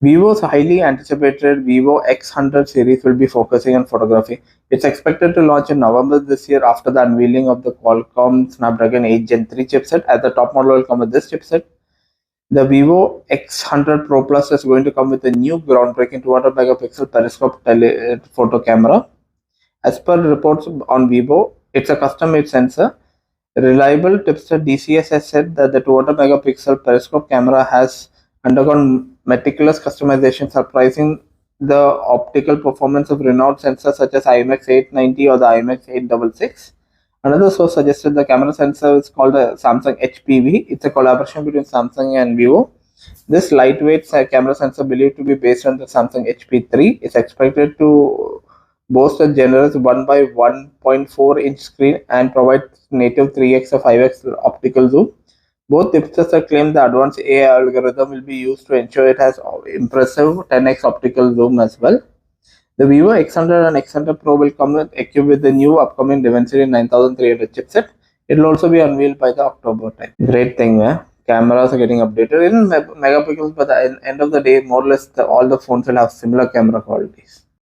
Vivo's highly anticipated Vivo X100 series will be focusing on photography. It's expected to launch in November this year after the unveiling of the Qualcomm Snapdragon 8 Gen 3 chipset, as the top model will come with this chipset. The Vivo X100 Pro Plus is going to come with a new groundbreaking 200 megapixel periscope photo camera. As per reports on Vivo, it's a custom-made sensor. Reliable tipster DCS has said that the 200 megapixel periscope camera has undergone meticulous customization, surprising the optical performance of renowned sensors such as IMX 890 or the IMX 866. Another source suggested the camera sensor is called a Samsung HPV. It's a collaboration between Samsung and Vivo. This lightweight camera sensor, believed to be based on the Samsung HP3, is expected to boast a generous 1 by 1.4 inch screen and provide native 3x or 5x optical zoom. Both tipsters claim the advanced AI algorithm will be used to ensure it has impressive 10x optical zoom as well. The Vivo X100 and X100 Pro will come equipped with the new upcoming Dimensity 9300 chipset. It will also be unveiled by the October time. Great thing, man. Cameras are getting updated in megapixels, but at the end of the day, more or less all the phones will have similar camera qualities.